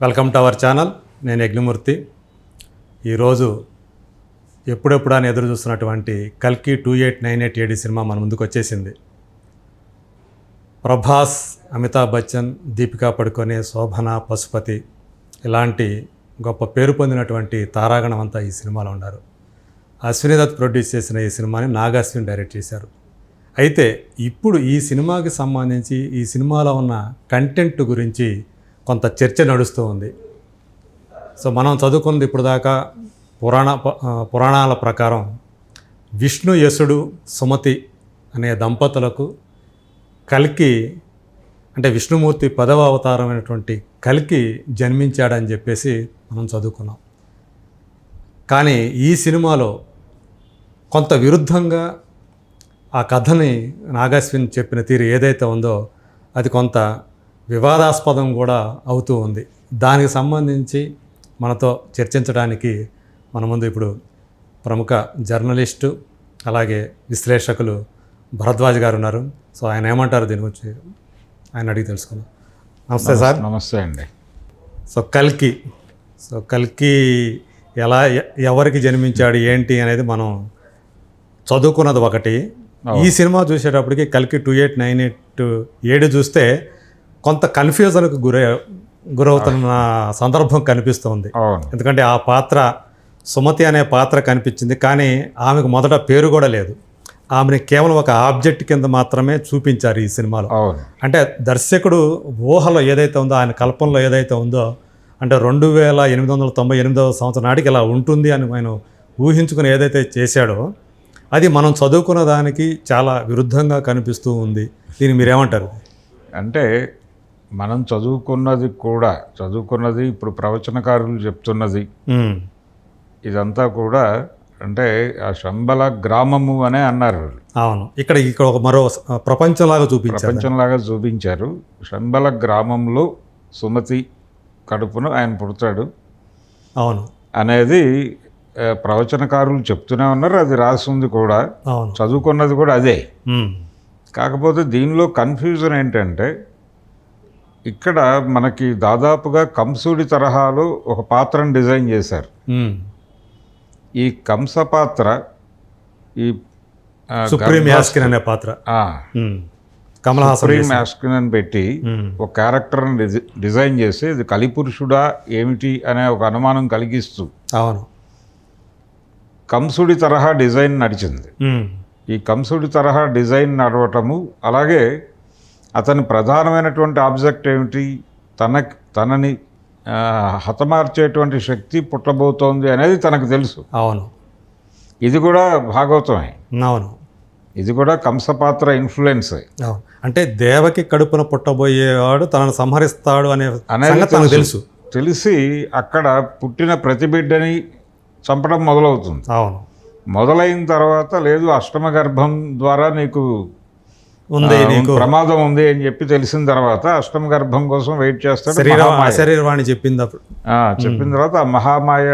Welcome to our channel. నేను యజ్ఞమూర్తి. ఈరోజు ఎప్పుడెప్పుడు అని ఎదురు చూస్తున్నటువంటి కల్కి 2898 AD సినిమా మన ముందుకు వచ్చేసింది. ప్రభాస్, అమితాబ్ బచ్చన్, దీపికా పడుకొనే, శోభన, పశుపతి ఇలాంటి గొప్ప పేరు పొందినటువంటి తారాగణం అంతా ఈ సినిమాలో ఉన్నారు. అశ్విని దత్ ప్రొడ్యూస్ చేసిన ఈ సినిమాని నాగాశ్విన్ డైరెక్ట్ చేశారు. అయితే ఇప్పుడు ఈ సినిమాకి సంబంధించి ఈ సినిమాలో ఉన్న కంటెంట్ గురించి కొంత చర్చ నడుస్తూ ఉంది. సో మనం చదువుకున్నది ఇప్పుడు దాకా పురాణాల ప్రకారం విష్ణు, యసుడు, సుమతి అనే దంపతులకు కల్కి అంటే విష్ణుమూర్తి 10వ అవతారమైనటువంటి కల్కి జన్మించాడని చెప్పేసి మనం చదువుకున్నాం. కానీ ఈ సినిమాలో కొంత విరుద్ధంగా ఆ కథని నాగాశ్విన్ చెప్పిన తీరు ఏదైతే ఉందో అది కొంత వివాదాస్పదం కూడా అవుతూ ఉంది. దానికి సంబంధించి మనతో చర్చించడానికి మన ముందు ఇప్పుడు ప్రముఖ జర్నలిస్టు అలాగే విశ్లేషకులు భరద్వాజ్ గారు ఉన్నారు. సో ఆయన ఏమంటారు దీని గురించి ఆయన అడిగి తెలుసుకుందాం. నమస్తే సార్. నమస్తే అండి. సో కల్కి ఎలా ఎవరికి జన్మించాడు ఏంటి అనేది మనం చదువుకున్నది ఒకటి. ఈ సినిమా చూసేటప్పటికి కల్కి 2898 చూస్తే కొంత కన్ఫ్యూజన్కు గురవుతున్న సందర్భం కనిపిస్తుంది. ఎందుకంటే ఆ పాత్ర సుమతి అనే పాత్ర కనిపించింది, కానీ ఆమెకు మొదట పేరు కూడా లేదు. ఆమెని కేవలం ఒక ఆబ్జెక్ట్ కింద మాత్రమే చూపించారు ఈ సినిమాలో. అంటే దర్శకుడు ఊహలో ఏదైతే ఉందో, ఆయన కల్పనలో ఏదైతే ఉందో, అంటే 2898వ సంవత్సరం నాటికి ఇలా ఉంటుంది అని ఆయన ఊహించుకుని ఏదైతే చేశాడో అది మనం చదువుకున్న దానికి చాలా విరుద్ధంగా కనిపిస్తూ ఉంది. దీన్ని మీరేమంటారు? అంటే మనం చదువుకున్నది ఇప్పుడు ప్రవచనకారులు చెప్తున్నది ఇదంతా కూడా అంటే ఆ శంబల గ్రామము అనే అన్నారు. అవును, ఇక్కడ ఒక మరో ప్రపంచంలాగా చూపించారు. శంబల గ్రామంలో సుమతి కడుపును ఆయన పుడతాడు అవును అనేది ప్రవచనకారులు చెప్తూనే ఉన్నారు. అది రాసి ఉంది కూడా, చదువుకున్నది కూడా అదే. కాకపోతే దీనిలో కన్ఫ్యూజన్ ఏంటంటే ఇక్కడ మనకి దాదాపుగా కంసుడి తరహాలో ఒక పాత్రను డిజైన్ చేశారు. ఈ కంస పాత్ర ఈ సుప్రీం యాస్కిన్ అనే పాత్ర సుప్రీం యాస్కిన్ అని పెట్టి ఒక క్యారెక్టర్ని డిజైన్ చేసి ఇది కలిపురుషుడా ఏమిటి అనే ఒక అనుమానం కలిగిస్తూ అవును కంసుడి తరహా డిజైన్ నడిచింది. ఈ కంసుడి తరహా డిజైన్ నడవటము, అలాగే అతని ప్రధానమైనటువంటి ఆబ్జెక్ట్ ఏమిటి, తనని హతమార్చేటువంటి శక్తి పుట్టబోతోంది అనేది తనకు తెలుసు. అవును, ఇది కూడా భాగవతమే. అవును, ఇది కూడా కంసపాత్ర ఇన్ఫ్లుయెన్స్. అంటే దేవకి కడుపున పుట్టబోయేవాడు తనను సంహరిస్తాడు అనేది తెలుసు. తెలిసి అక్కడ పుట్టిన ప్రతి బిడ్డని చంపడం మొదలవుతుంది. అవును, మొదలైన తర్వాత లేదు అష్టమ గర్భం ద్వారా నీకు ప్రమాదం ఉంది అని చెప్పి తెలిసిన తర్వాత అష్టమ గర్భం కోసం వెయిట్ చేస్తాడు. శరీరవాణి చెప్పిన తర్వాత ఆ మహామాయ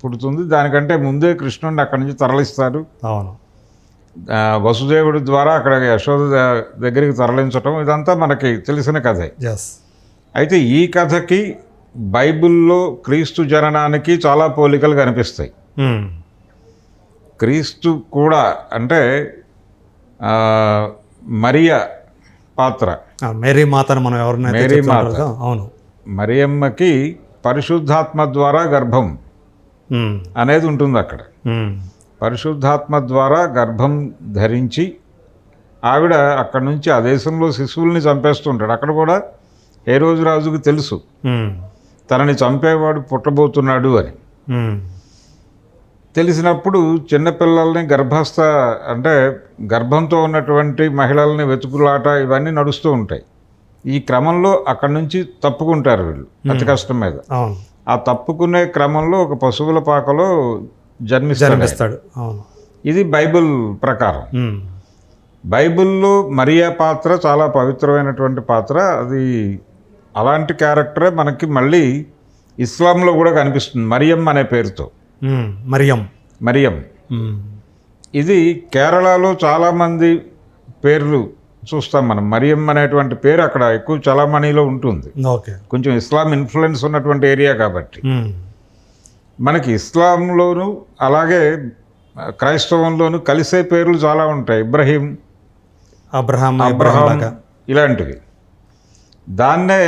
పుడుతుంది. దానికంటే ముందే కృష్ణుడిని అక్కడి నుంచి తరలిస్తారు. అవును, వసుదేవుడి ద్వారా అక్కడ యశోద దగ్గరికి తరలించటం ఇదంతా మనకి తెలిసిన కథే. అయితే ఈ కథకి బైబిల్లో క్రీస్తు జననానికి చాలా పోలికలు కనిపిస్తాయి. క్రీస్తు కూడా అంటే మరియా పాత్ర, మేరీ మాతను మనం మేరీ మాత, అవును, మరియమ్మకి పరిశుద్ధాత్మ ద్వారా గర్భం అనేది ఉంటుంది. అక్కడ పరిశుద్ధాత్మ ద్వారా గర్భం ధరించి ఆవిడ అక్కడి నుంచి ఆ దేశంలో శిశువుల్ని చంపేస్తుంటాడు. అక్కడ కూడా ఏ రోజు రాజుకు తెలుసు తనని చంపేవాడు పుట్టబోతున్నాడు అని. తెలిసినప్పుడు చిన్నపిల్లల్ని అంటే గర్భంతో ఉన్నటువంటి మహిళల్ని వెతుకులాట ఇవన్నీ నడుస్తూ ఉంటాయి. ఈ క్రమంలో అక్కడి నుంచి తప్పుకుంటారు వీళ్ళు అతి కష్టం మీద. ఆ తప్పుకునే క్రమంలో ఒక పశువుల పాకలో జన్మిస్తాడు. ఇది బైబిల్ ప్రకారం. బైబిల్లో మరియా పాత్ర చాలా పవిత్రమైనటువంటి పాత్ర. అది అలాంటి క్యారెక్టరే మనకి మళ్ళీ ఇస్లాంలో కూడా కనిపిస్తుంది, మరియం అనే పేరుతో. మరియం ఇది కేరళలో చాలామంది పేర్లు చూస్తాం మనం. మరియం అనేటువంటి పేరు అక్కడ ఎక్కువ చలామణిలో ఉంటుంది. ఓకే. కొంచెం ఇస్లాం ఇన్ఫ్లుయెన్స్ ఉన్నటువంటి ఏరియా కాబట్టి మనకి ఇస్లాంలోను అలాగే క్రైస్తవంలోను కలిసే పేర్లు చాలా ఉంటాయి. ఇబ్రహీం, అబ్రహాం ఇలాంటివి. దాన్నే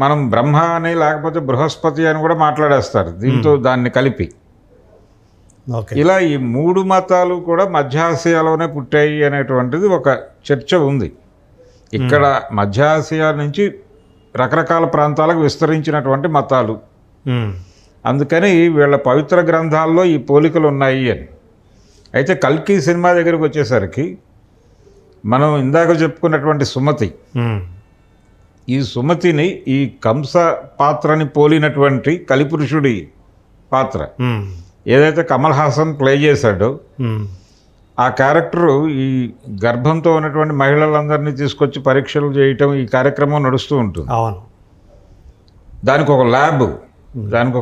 మనం బ్రహ్మ అని లేకపోతే బృహస్పతి అని కూడా మాట్లాడేస్తారు దీంతో దాన్ని కలిపి. ఇలా ఈ 3 మతాలు కూడా మధ్య ఆసియాలోనే పుట్టాయి అనేటువంటిది ఒక చర్చ ఉంది. ఇక్కడ మధ్య ఆసియా నుంచి రకరకాల ప్రాంతాలకు విస్తరించినటువంటి మతాలు. అందుకని వీళ్ళ పవిత్ర గ్రంథాల్లో ఈ పోలికలు ఉన్నాయి అని. అయితే కల్కి సినిమా దగ్గరికి వచ్చేసరికి మనం ఇందాక చెప్పుకున్నటువంటి సుమతి, ఈ సుమతిని ఈ కంస పాత్రని పోలినటువంటి కలిపురుషుడి పాత్ర ఏదైతే కమల్ హాసన్ ప్లే చేశాడో ఆ క్యారెక్టరు ఈ గర్భంతో ఉన్నటువంటి మహిళలందరినీ తీసుకొచ్చి పరీక్షలు చేయటం, ఈ కార్యక్రమం నడుస్తూ ఉంటుంది. అవును. దానికి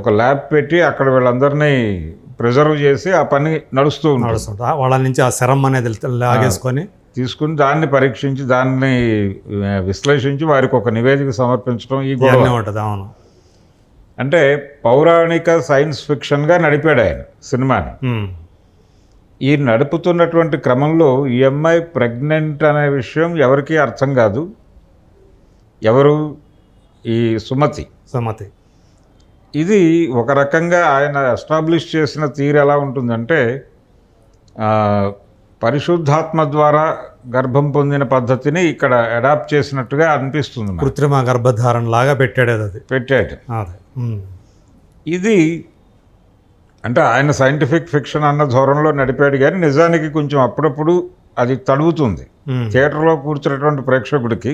ఒక ల్యాబ్ పెట్టి అక్కడ వీళ్ళందరినీ ప్రిజర్వ్ చేసి ఆ పని నడుస్తూ ఉంటుంది. వాళ్ళ నుంచి ఆ శరం అనేది లాగేసుకొని తీసుకుని దాన్ని పరీక్షించి దాన్ని విశ్లేషించి వారికి ఒక నివేదిక సమర్పించడం ఈ గొడవ ఉంటుంది. అవును. అంటే పౌరాణిక సైన్స్ ఫిక్షన్గా నడిపాడు ఆయన సినిమాని. ఈ నడుపుతున్నటువంటి క్రమంలో ఈ అమ్మాయి ప్రెగ్నెంట్ అనే విషయం ఎవరికీ అర్థం కాదు. ఎవరు? ఈ సుమతి. ఇది ఒక రకంగా ఆయన ఎస్టాబ్లిష్ చేసిన తీరు ఎలా ఉంటుందంటే పరిశుద్ధాత్మ ద్వారా గర్భం పొందిన పద్ధతిని ఇక్కడ అడాప్ట్ చేసినట్టుగా అనిపిస్తుంది. కృత్రిమ గర్భధారణ లాగా పెట్టాడు. ఇది అంటే ఆయన సైంటిఫిక్ ఫిక్షన్ అన్న ధోరణిలో నడిపాడు, కానీ నిజానికి కొంచెం అప్పుడప్పుడు అది తడుగుతుంది థియేటర్లో కూర్చున్నటువంటి ప్రేక్షకుడికి.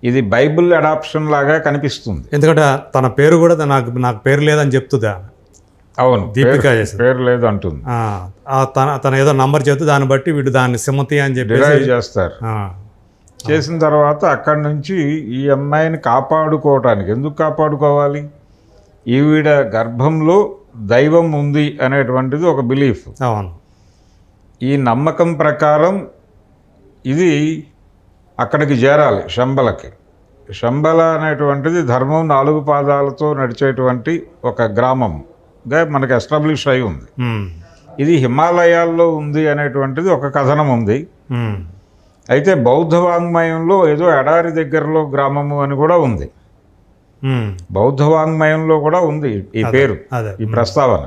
ఇది బైబిల్ అడాప్షన్ లాగా కనిపిస్తుంది. ఎందుకంటే తన పేరు కూడా నాకు పేరు లేదని చెప్తుంది. అవును, దీపిక పేరు లేదు అంటుంది. తన ఏదో నంబర్ చెప్తే దాన్ని బట్టి వీడు దాన్ని సుమతి అని చెప్పి డిరైవ్ చేస్తారు. చేసిన తర్వాత అక్కడి నుంచి ఈ అమ్మాయిని కాపాడుకోవటానికి, ఎందుకు కాపాడుకోవాలి, ఈవిడ గర్భంలో దైవం ఉంది అనేటువంటిది ఒక బిలీఫ్. అవును. ఈ నమ్మకం ప్రకారం ఇది అక్కడికి చేరాలి శంబలకి. శంబల అనేటువంటిది ధర్మం 4 పాదాలతో నడిచేటువంటి ఒక గ్రామంగా మనకు ఎస్టాబ్లిష్ అయి ఉంది. ఇది హిమాలయాల్లో ఉంది అనేటువంటిది ఒక కథనం ఉంది. అయితే బౌద్ధ వాంగ్మయంలో ఏదో ఎడారి దగ్గరలో గ్రామము అని కూడా ఉంది. బౌద్ధ వాంగ్మయంలో కూడా ఉంది ఈ పేరు, ఈ ప్రస్తావన.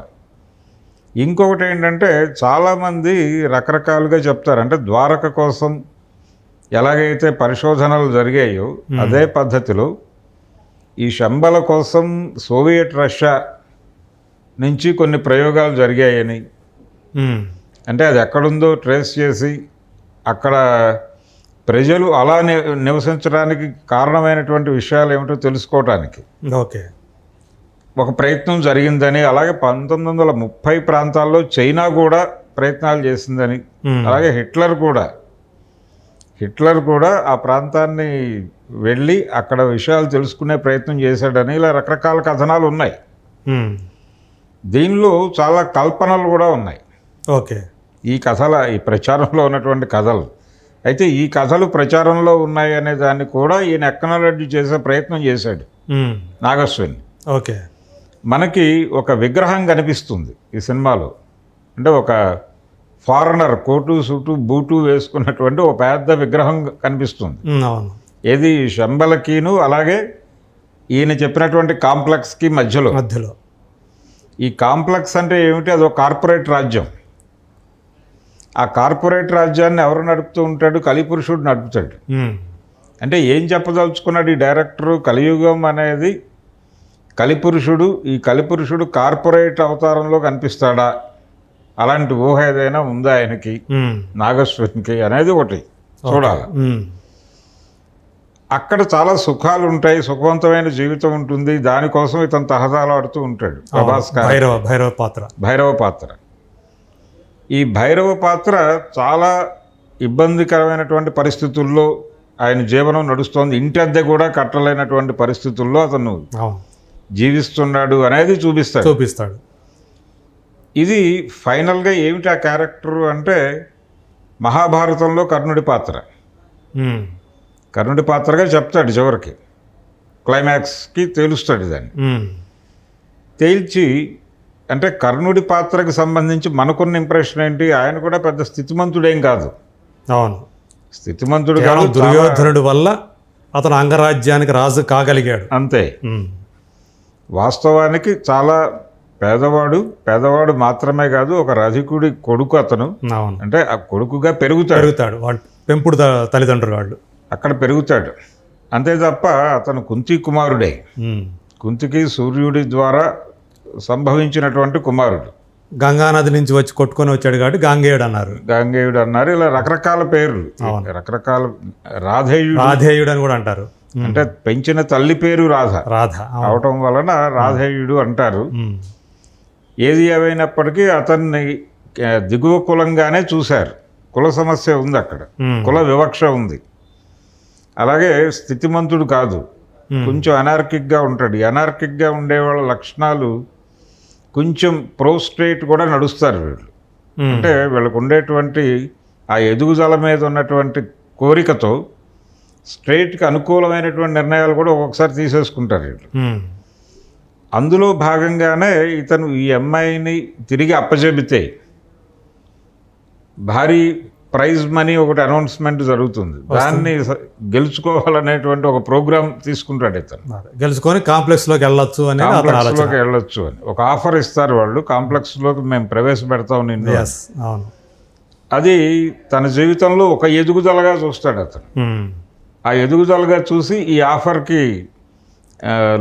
ఇంకొకటి ఏంటంటే చాలామంది రకరకాలుగా చెప్తారు. అంటే ద్వారక కోసం ఎలాగైతే పరిశోధనలు జరిగాయో అదే పద్ధతిలో ఈ శంబల కోసం సోవియట్ రష్యా నుంచి కొన్ని ప్రయోగాలు జరిగాయని, అంటే అది ఎక్కడుందో ట్రేస్ చేసి అక్కడ ప్రజలు అలా నివసించడానికి కారణమైనటువంటి విషయాలు ఏమిటో తెలుసుకోవటానికి ఒక ప్రయత్నం జరిగిందని, అలాగే 1930 ప్రాంతాల్లో చైనా కూడా ప్రయత్నాలు చేసిందని, అలాగే హిట్లర్ కూడా ఆ ప్రాంతాన్ని వెళ్ళి అక్కడ విషయాలు తెలుసుకునే ప్రయత్నం చేశాడని, ఇలా రకరకాల కథనాలు ఉన్నాయి. దీనిలో చాలా కల్పనలు కూడా ఉన్నాయి. ఈ ప్రచారంలో ఉన్నటువంటి కథలు. అయితే ఈ కథలు ప్రచారంలో ఉన్నాయి అనే దాన్ని కూడా ఈయన ఎక్నాలజీ చేసే ప్రయత్నం చేశాడు నాగశ్విన్. మనకి ఒక విగ్రహం కనిపిస్తుంది ఈ సినిమాలో. అంటే ఒక ఫారినర్ కోటు సూటు బూటు వేసుకున్నటువంటి ఒక పెద్ద విగ్రహం కనిపిస్తుంది. ఏది శంబలకిను అలాగే ఈయన చెప్పినటువంటి కాంప్లెక్స్కి మధ్యలో. ఈ కాంప్లెక్స్ అంటే ఏమిటి? అది ఒక కార్పొరేట్ రాజ్యం. ఆ కార్పొరేట్ రాజ్యాన్ని ఎవరు నడుపుతూ ఉంటాడు? కలిపురుషుడు నడుపుతాడు. అంటే ఏం చెప్పదలుచుకున్నాడు ఈ డైరెక్టరు? కలియుగం అనేది కలిపురుషుడు, ఈ కలిపురుషుడు కార్పొరేట్ అవతారంలో కనిపిస్తాడా, అలాంటి ఊహ ఏదైనా ఉందా ఆయనకి, నాగశ్వనికి అనేది ఒకటి చూడాలి. అక్కడ చాలా సుఖాలు ఉంటాయి, సుఖవంతమైన జీవితం ఉంటుంది. దానికోసం ఇతను తహదాలాడుతూ ఉంటాడు ప్రభాస్ భైరవ పాత్ర. ఈ భైరవ పాత్ర చాలా ఇబ్బందికరమైనటువంటి పరిస్థితుల్లో ఆయన జీవనం నడుస్తోంది. ఇంటి అద్దె కూడా కట్టలేనటువంటి పరిస్థితుల్లో అతను జీవిస్తున్నాడు అనేది చూపిస్తాడు. ఇది ఫైనల్గా ఏమిటి ఆ క్యారెక్టర్ అంటే మహాభారతంలో కర్ణుడి పాత్ర. ఉమ్. కర్ణుడి పాత్రగా చెప్తాడు చివరికి, క్లైమాక్స్కి తేలుస్తాడు దాన్ని. ఉమ్. తేల్చి అంటే కర్ణుడి పాత్రకు సంబంధించి మనకున్న ఇంప్రెషన్ ఏంటి, ఆయన కూడా పెద్ద స్థితిమంతుడేం కాదు. అవును. స్థితిమంతుడు కేవలం కాదు, దుర్యోధనుడి వల్ల అతను అంగరాజ్యానికి రాజు కాగలిగాడు. అంతే. ఉమ్. వాస్తవానికి చాలా పేదవాడు మాత్రమే కాదు, ఒక రధికుడి కొడుకు అతను. అవును. అంటే ఆ కొడుకుగా పెరుగుతాడు, వాళ్ళు పెంపుడు తల్లిదండ్రులు వాళ్ళు. అక్కడ పెరుగుతాడు. అంతే తప్ప అతను కుంతి కుమారుడే. ఉమ్. కుంతికి సూర్యుడి ద్వారా సంభవించినటువంటి కుమారుడు. గంగానది నుంచి వచ్చి కొట్టుకొని వచ్చాడు కాబట్టి గాంగేయుడు అన్నారు. గాంగేయుడు అన్నారు. ఇలా రకరకాల పేర్లు, రకరకాల రాధేయుడు అని కూడా అంటారు. అంటే పెంచిన తల్లి పేరు రాధ అవటం వలన రాధేయుడు అంటారు. ఉమ్. ఏది ఏమైనప్పటికీ అతన్ని దిగువ కులంగానే చూశారు. కుల సమస్య ఉంది అక్కడ, కుల వివక్ష ఉంది. అలాగే స్థితిమంతుడు కాదు, కొంచెం అనార్కిక్గా ఉంటాడు. అనార్కిక్గా ఉండేవాళ్ళ లక్షణాలు కొంచెం ప్రోస్ట్రేట్ కూడా నడుస్తారు వీళ్ళు. అంటే వీళ్ళకు ఉండేటువంటి ఆ ఎదుగుదల మీద ఉన్నటువంటి కోరికతో స్ట్రైట్కి అనుకూలమైనటువంటి నిర్ణయాలు కూడా ఒక్కొక్కసారి తీసేసుకుంటారు వీళ్ళు. అందులో భాగంగానే ఇతను ఈ అమ్మాయిని తిరిగి అప్పచెబితే భారీ ప్రైజ్ మనీ ఒకటి అనౌన్స్మెంట్ జరుగుతుంది. దాన్ని గెలుచుకోవాలనేటువంటి ఒక ప్రోగ్రామ్ తీసుకుంటాడు ఇతను. గెలుచుకొని కాంప్లెక్స్లోకి వెళ్ళొచ్చు అని వెళ్ళొచ్చు అని ఒక ఆఫర్ ఇస్తారు వాళ్ళు. కాంప్లెక్స్లోకి మేము ప్రవేశపెడతాం నిన్ను. అవును. అది తన జీవితంలో ఒక ఎదుగుదలగా చూస్తాడు అతను. ఆ ఎదుగుదలగా చూసి ఈ ఆఫర్కి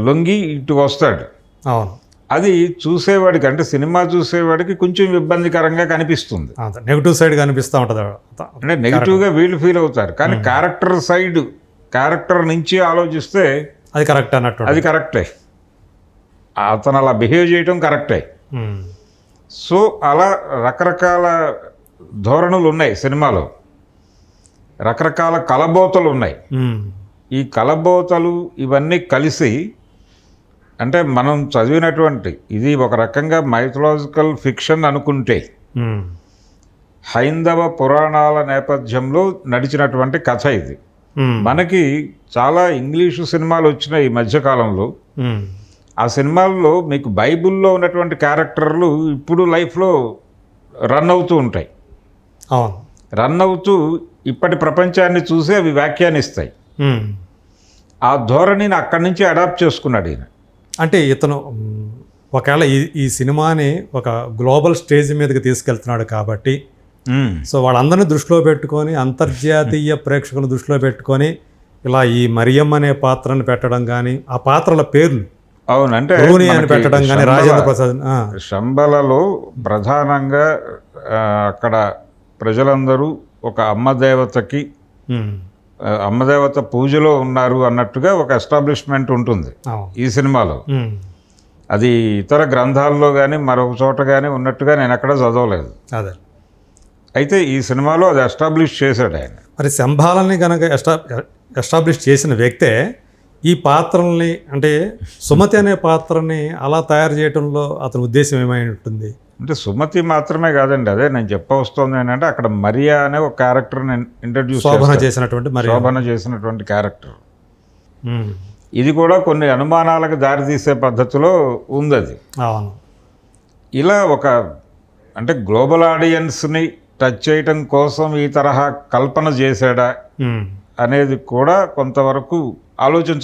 లొంగి ఇటు వస్తాడు. అవును. అది చూసేవాడికి, అంటే సినిమా చూసేవాడికి కొంచెం ఇబ్బందికరంగా కనిపిస్తుంది. నెగిటివ్ సైడ్ కనిపిస్తూ ఉంటుంది. అంటే నెగిటివ్గా వీళ్ళు ఫీల్ అవుతారు. కానీ క్యారెక్టర్ నుంచి ఆలోచిస్తే అది కరెక్ట్ అన్నట్టు. అది కరెక్టే, అతను అలా బిహేవ్ చేయటం కరెక్టే. సో అలా రకరకాల ధోరణులు ఉన్నాయి సినిమాలో, రకరకాల కలబోతలు ఉన్నాయి. ఈ కలబోతలు ఇవన్నీ కలిసి, అంటే మనం చదివినటువంటి ఇది ఒక రకంగా మైథలాజికల్ ఫిక్షన్ అనుకుంటే, హైందవ పురాణాల నేపథ్యంలో నడిచినటువంటి కథ ఇది. మనకి చాలా ఇంగ్లీషు సినిమాలు వచ్చినాయి ఈ మధ్యకాలంలో. ఆ సినిమాల్లో మీకు బైబిల్లో ఉన్నటువంటి క్యారెక్టర్లు ఇప్పుడు లైఫ్లో రన్ అవుతూ ఉంటాయి. రన్ అవుతూ ఇప్పటి ప్రపంచాన్ని చూసి అవి వ్యాఖ్యానిస్తాయి. ఆ ధోరణిని అక్కడి నుంచి అడాప్ట్ చేసుకున్నాడు ఈయన. అంటే ఇతను ఒకవేళ ఈ సినిమాని ఒక గ్లోబల్ స్టేజ్ మీదకి తీసుకెళ్తున్నాడు కాబట్టి, సో వాళ్ళందరినీ దృష్టిలో పెట్టుకొని, అంతర్జాతీయ ప్రేక్షకులను దృష్టిలో పెట్టుకొని ఇలా ఈ మరియమ్మ అనే పాత్రను పెట్టడం కానీ, ఆ పాత్రల పేర్లు అవునంటే పెట్టడం కానీ, రాజేంద్ర ప్రసాద్ శంబలలో ప్రధానంగా అక్కడ ప్రజలందరూ ఒక అమ్మదేవతకి, అమ్మదేవత పూజలో ఉన్నారు అన్నట్టుగా ఒక ఎస్టాబ్లిష్మెంట్ ఉంటుంది ఈ సినిమాలో. అది ఇతర గ్రంథాల్లో కానీ మరొక చోట కానీ ఉన్నట్టుగా నేను ఎక్కడ చదవలేదు. అదే అయితే ఈ సినిమాలో అది ఎస్టాబ్లిష్ చేశాడు ఆయన. మరి శంబాలని కనుక ఎస్టాబ్లిష్ చేసిన వ్యక్తే ఈ పాత్రల్ని, అంటే సుమతి అనే పాత్రని అలా తయారు చేయడంలో అతని ఉద్దేశం ఏమై ఉంటుంది? అంటే సుమతి మాత్రమే కాదండి, అదే నేను చెప్పవస్తుంది ఏంటంటే అక్కడ మరియా అనే ఒక క్యారెక్టర్ని ఇంట్రడ్యూస్ శోభన చేసినటువంటి క్యారెక్టర్. ఇది కూడా కొన్ని అనుమానాలకు దారితీసే పద్ధతిలో ఉంది అది. ఇలా ఒక అంటే గ్లోబల్ ఆడియన్స్ని టచ్ చేయటం కోసం ఈ తరహా కల్పన చేశాడా అనేది కూడా కొంతవరకు ఆలోచించ